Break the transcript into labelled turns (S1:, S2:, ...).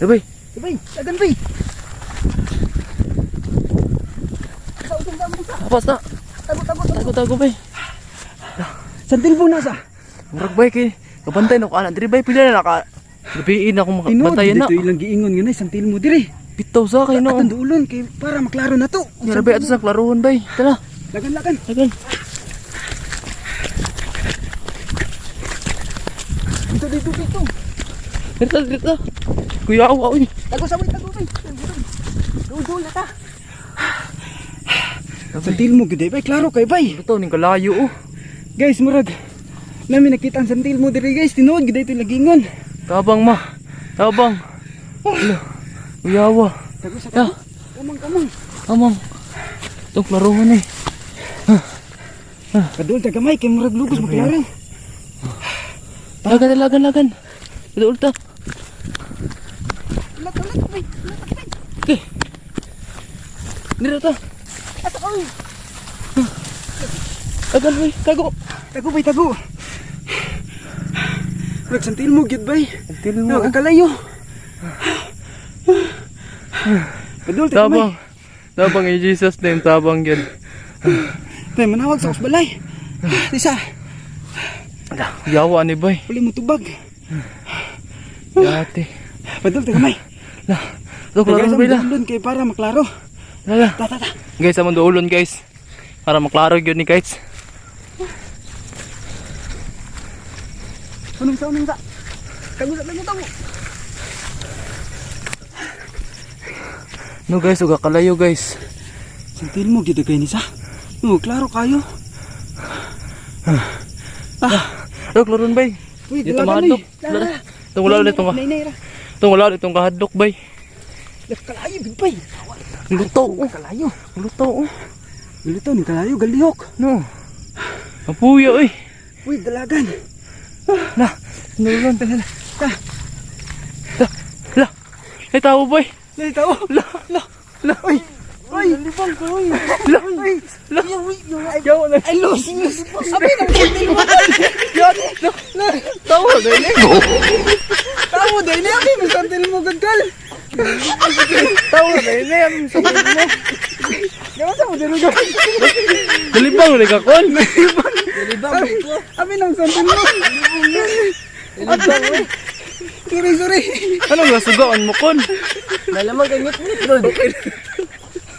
S1: Bay.
S2: Bay, dagan bay.
S1: Apas na. Tago bay.
S2: Santil mo nasa.
S1: Murag bay kay kabantay na ko anak diri bay pila na naka gabiin ako makabantayan na.
S2: Dito ilang giingon nga na santil mo diri.
S1: Bitaw sa kay no.
S2: Atong duulon kay para maklaro na to.
S1: Yara bay ato sa klarohon bay. Tara.
S2: Lagan.
S1: Tagan.
S2: Dito.
S1: Dito. Kuya ako oy.
S2: Tago bay. Dudul na ta. Santil mo gid bay, klaro kay bay.
S1: Bitaw ning kalayo oh.
S2: Guys, murag nami nakita ang santil mo diri guys, tinuod gid ito lagingon.
S1: Tabang ma. Tabang. Hello. Uyawa.
S2: Tago sa
S1: Ya.
S2: kamang.
S1: Amang. Itong klarohon eh.
S2: Kadul ta gamay kay murag lugos maklaro.
S1: Lagan. Ito ulta.
S2: Lagat bay.
S1: Okay. Nira ta.
S2: Ato oy.
S1: Tagal bay. Tago.
S2: Tago. Murag santil mo gid bay.
S1: Santil mo.
S2: No, kakalayo. Kadul ta gamay.
S1: Tabang in Jesus name. Tabang yan.
S2: Tay manawag sa usbalay. Isa,
S1: Yawa ni bay.
S2: uli mo tubag.
S1: Yate.
S2: Padul ta gamay.
S1: Ito klarohon bay la.
S2: Doon kay para maklaro.
S1: Lala.
S2: Ta.
S1: Guys, among duulon guys. Para maklaro yun ni guys.
S2: Unong sa. Tago.
S1: No guys, uga kalayo guys.
S2: Santil mo gid kay ni sa. No, klaro kayo.
S1: Ito klarohon bay.
S2: Uy,
S1: Dito
S2: dalagan
S1: mahadlok. Itong wala ulit itong Itong wala ulit itong kahadlok bay.
S2: Kalayo big bay.
S1: Luto.
S2: Kalayo.
S1: Luto.
S2: Luto ni kalayo galihok.
S1: No. Mapuya oy.
S2: Uy, dalagan.
S1: Na. Nulon.
S2: Ta.
S1: La. Ay tao bay.
S2: Lay tao.
S1: La.
S2: Uy. Libang ko uy.
S1: La.
S2: La.
S1: Yawa na.
S2: Ay, los. Sabi na santil mo. Yan.
S1: Tawa na ini.
S2: Tao dai ni abi mo santil mo gagal.
S1: Tawa na ini. Ang sabihin mo.
S2: Gawa sa mo diri gagal.
S1: Dalibang ulit kakon.
S2: Abi nang santil mo. Sorry.
S1: Anong nasugaan mo kon?
S2: Malamang kay ngit-ngit, bro.